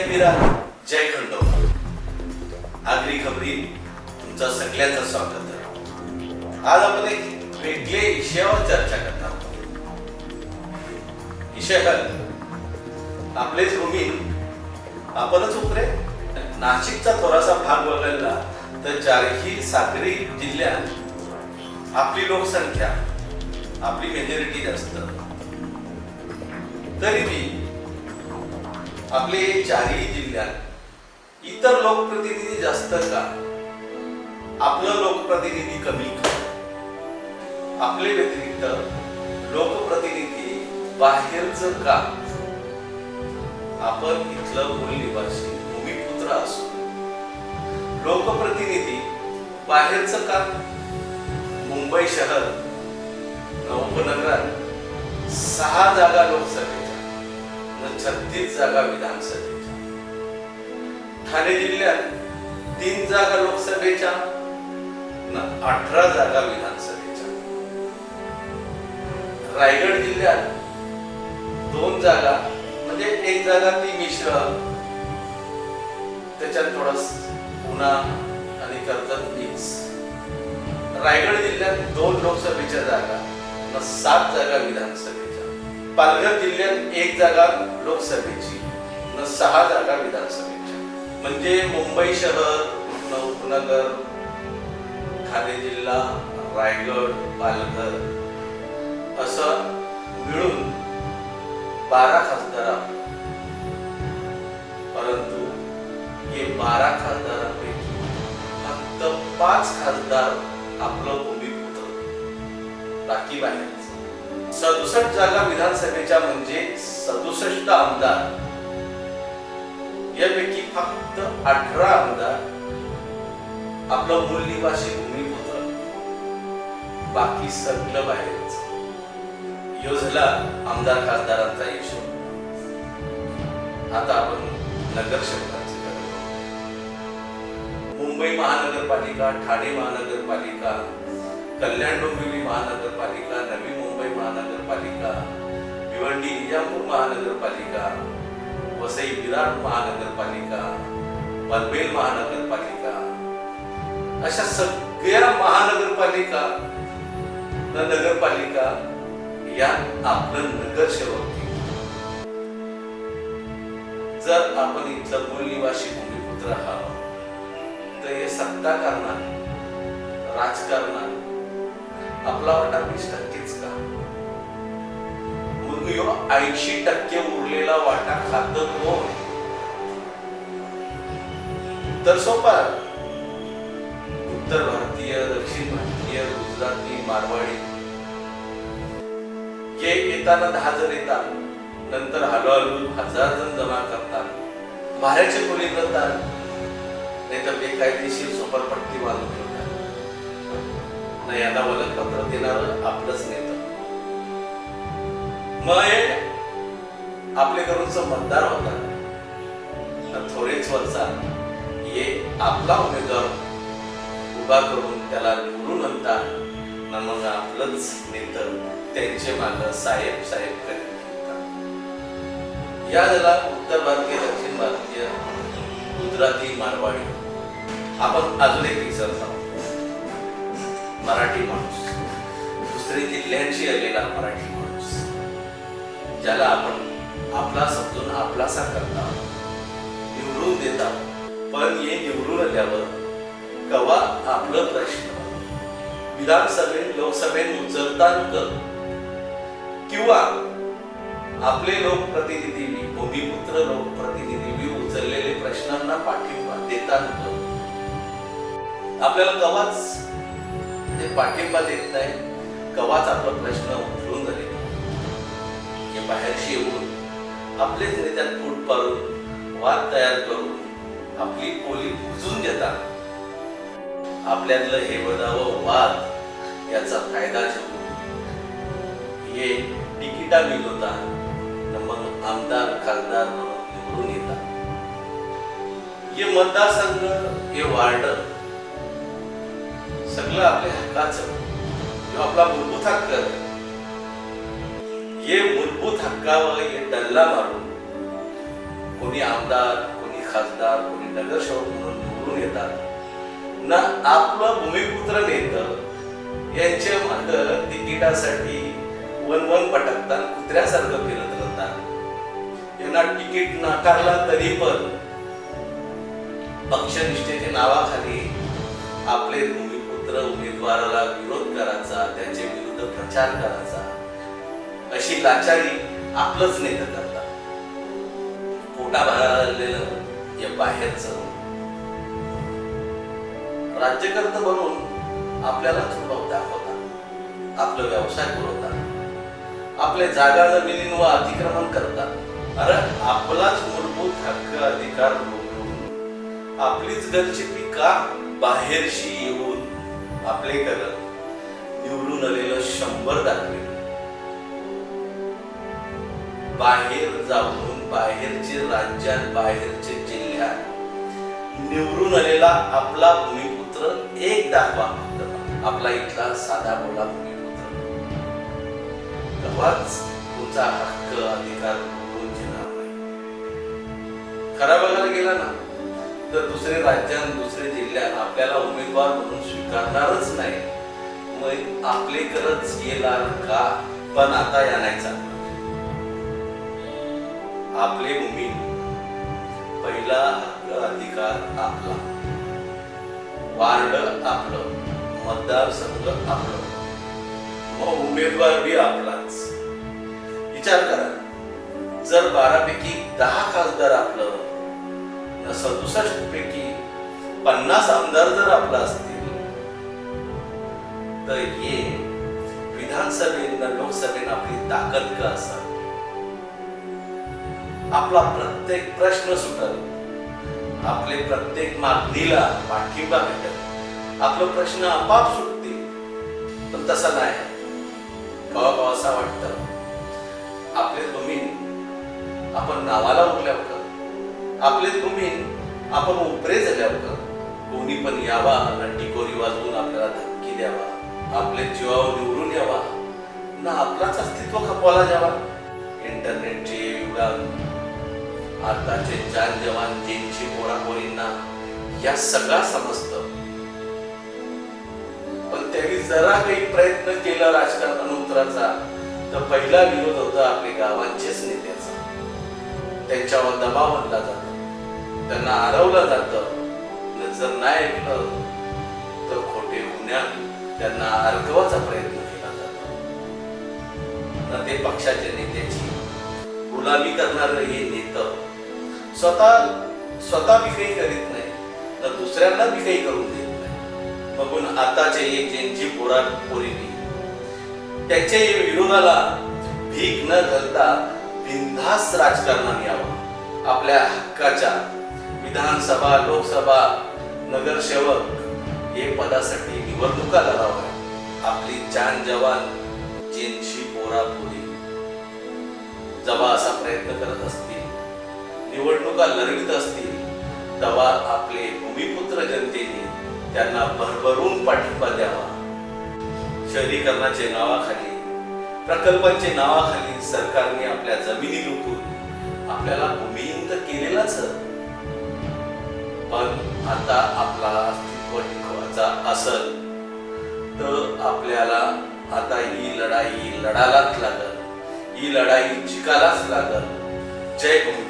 वीरा, जय खंडोबा. आगरी खबरी तुमचं सगळ्यांचं स्वागत आहे. आज आपण एक वेगळे विषयावर चर्चा करणार आहोत. विषय आपलेच भूमी आपणच उपरे. नाशिकचा थोडासा भाग बघायला तर चारही सागरी जिल्ह्यात आपली लोकसंख्या, आपली मेजॉरिटी जास्त, तरी बी आपले चारही जिल्ह्यात इतर लोकप्रतिनिधी जास्त का, आपलं लोकप्रतिनिधी कमी का? आपले व्यतिरिक्त लोकप्रतिनिधी बाहेरच का? आपण इथलं मूळ निवासी भूमिपुत्र असू लोकप्रतिनिधी बाहेरच का? मुंबई शहर उपनगरात 6 जागा लोकसभेच्या, 36 जागा विधानसभेच्या. ठाणे जिल्ह्यात 3 जागा लोकसभेच्या, 18 जागा विधानसभेच्या. रायगड जिल्ह्यात 2 जागा, म्हणजे 1 जागा ती मिश्र, त्याच्यात थोडस पुणा आणि कर्जत मिक्स. रायगड जिल्ह्यात 2 लोकसभेच्या जागा, 7 जागा विधानसभेच्या. पालघर जिल्ह्यात 1 जागा लोकसभेची, 6 जागा विधानसभेच्या. म्हणजे मुंबई शहर, उपनगर, ठाणे जिल्हा, रायगड, पालघर असं मिळून 12 खासदार. परंतु हे 12 खासदारांपैकी फक्त 5 खासदार आपलं भूमिपुत्र, बाकी बाहेर. 67 जागा विधानसभेच्या, म्हणजे 67 आमदार. यापैकी फक्त 18 आमदार आपलं मूळ निवासी भूमिपुत्र, बाकी सगळं बाहेरच. योजला आमदार खासदारांचा हिशोब. आता आपण नगर शहरांची करतो. मुंबई महानगरपालिका, ठाणे महानगरपालिका, कल्याण डोंबिवली महानगरपालिका, नवी मुंबई महानगरपालिका, भिवंडी निजामपूर महानगरपालिका, वसई विरार महानगरपालिका, पनवेल महानगरपालिका, अशा सगळ्या महानगरपालिका, नगरपालिका या आपलं नगरसेवक. जर आपण इथलं मूळ निवासी भूमिपुत्र आहात तर हे सत्ता करणार, राजकारणात आपला वाटा 20%च का? मग 80% उरलेला वाटा खात कोण? उत्तर सोपा. उत्तर भारतीय, दक्षिण भारतीय, गुजराती, मारवाडी. हे येताना 10 जण येतात, नंतर हळूहळू 1000 जण जमा करतात, भाड्याचे खोली करतात, नाही तर बेकायदेशीर सोपरपट्टी बांधून ठेवतात. नाही आता ओळखपत्र देणार आपलंच नेतं. मग आपले करूनच मतदार होतात. थोडेच वर्षा हे आपला उमेदवार उभा करून त्याला निवडून आणतात, मग आपलंच नेतं त्यांचे माग साहेब साहेब करीत. या झाला उत्तर भारतीय, दक्षिण भारतीय, गुजराती, मारवाडी. आपण अजून एक विचार सांगू. मराठी माणूस, दुसरे जिल्ह्यांशी आलेला मराठी माणूस, ज्याला आपण आपला समजून आपलासा करता, निवडून देता. पण हे निवडून आल्यावर कवा आपलं प्रश्न विधानसभेत, लोकसभेत उचलतात किंवा आपले लोकप्रतिनिधी, भूमिपुत्र लोकप्रतिनिधी उचललेले प्रश्नांना पाठिंबा देतात. आपल्याला कवाच ते पाठिंबा देत नाही, कवाच आपला प्रश्न उचलून झाले. हे बाहेरशी येऊन आपलेच नेत्यात फूट पाडून, वाद तयार करून आपली पोली बुजून देतात. आपल्यातलं हे बदावं वाद याचा फायदा घेऊन हे तिकिटा मिळवतात, मग आमदार खासदार निवडून येतात. हे मतदारसंघ, हे वार्ड सगळं आपल्या हक्काचं, आपला मूलभूत हक्क. हे मूलभूत हक्कावर हे डल्ला मारून कोणी आमदार, खासदार, कोणी नगरसेवक म्हणून निवडून येतात ना, आपलं भूमिपुत्र नेतं यांच्या माग तिकिटासाठी वन भटकतात, कुत्र्यासारखं फिरत राहतात. यांना तिकीट नाकारला तरी पण पक्षनिष्ठेच्या नावाखाली आपले भूमिपुत्र उमेदवाराला विरोध करायचा, त्याच्या विरुद्ध प्रचार करायचा, अशी लाचारी आपलंच नेतं करतात. पोटा भरलेलं या बाहेरचं राज्यकर्ता बनून आपल्याला थोडं दाखवतात, आपलं व्यवसाय पुरवतात, आपले जागा जमिनींवर अतिक्रमण करतात. अरे आपलाच मूलभूत हक्क अधिकार रोखून आपलीच घरची पिका बाहेरशी येऊन आपले करत निवडून आलेलं 100 दाखवे. बाहेर जाऊन बाहेरचे राज्यात, बाहेरचे जिल्ह्यात निवडून आलेला आपला भूमिपुत्र एक दाखवा, आपला इथला साधा बोला भूमिपुत्र. तेव्हाच तुमचा हक्क अधिकार रोखून घेणार नाही. खरा बघायला गेला ना तर दुसरे राज्यात, दुसरे जिल्ह्यात आपल्याला उमेदवार म्हणून स्वीकारणारच नाही. मग आपले करत येणार का? पण आता या नाही चालणार. आपले भूमी पहिला हक्क अधिकार आपला, वार्ड आपलं, मतदारसंघ आपलं, मग उमेदवार बी आपलाच. विचार करा, जर 12 पैकी 10 खासदार आपलं, 67 पैकी 50 आमदार जर आपला असतील, तर हे विधानसभेत लोकसभेत आपली ताकद का असावी? आपला प्रत्येक प्रश्न सुटल, आपले प्रत्येक मागणीला पाठिंबा भेटेल, आपलं प्रश्न आपाप सुटतील. पण तसं नाही. कवा असं वाटतं आपले जमीन आपण नावाला उरल्यावर का, आपले जमीन आपण उपरे झाल्यावर का, कोणी पण यावा आणि टिकोरी वाजवून आपल्याला धमकी द्यावा, आपले जीवावर निवडून यावा ना, आपलाच अस्तित्व खपवायला जावा. इंटरनेटचे युगात आताचे जान जवान जेनची पोरापोरींना या सगळा समजतं. पण त्यांनी जरा काही प्रयत्न केला राजकारणात उतराचा तर पहिला विरोध होता आपल्या गावांचेच नेत्याचा. त्यांच्यावर दबाव आणला जातो, त्यांना हरवलं जातं. जर नाही ऐकलं तर खोटे गुन्ह्यात त्यांना अडकवायचा प्रयत्न केला जातो. ना ते पक्षाच्या नेत्याची गुलामी करणार हे नेतं स्वतः बी काही करीत नाही, ना दुसऱ्यांना बी काही करून देत नाही. बघून आताचे एक ज्यांची पोरी त्याच्या विरोधाला भीक न घालता बिनधास्त राजकारणात यावं. आपल्या हक्काच्या विधानसभा, लोकसभा, नगरसेवक हे पदासाठी निवडणुका लढाव्या. आपली जान जवान ज्यांची पोरापोरी जेव्हा असा प्रयत्न करत असतील, निवडणुका लढवित असतील, तेव्हा आपले भूमिपुत्र जनतेने त्यांना भरभरून पाठिंबा द्यावा. शहरीकरणाच्या नावाखाली, प्रकल्पांच्या नावाखाली सरकारने आपल्या जमिनी लुटून आपल्याला भूमिहीन तर केलेलाच. पण आता आपला अस्तित्व टिकवायचा असेल तर आपल्याला आता ही लढाई लढायलाच लागल, ही लढाई जिंकायलाच लागल. जय भूमी.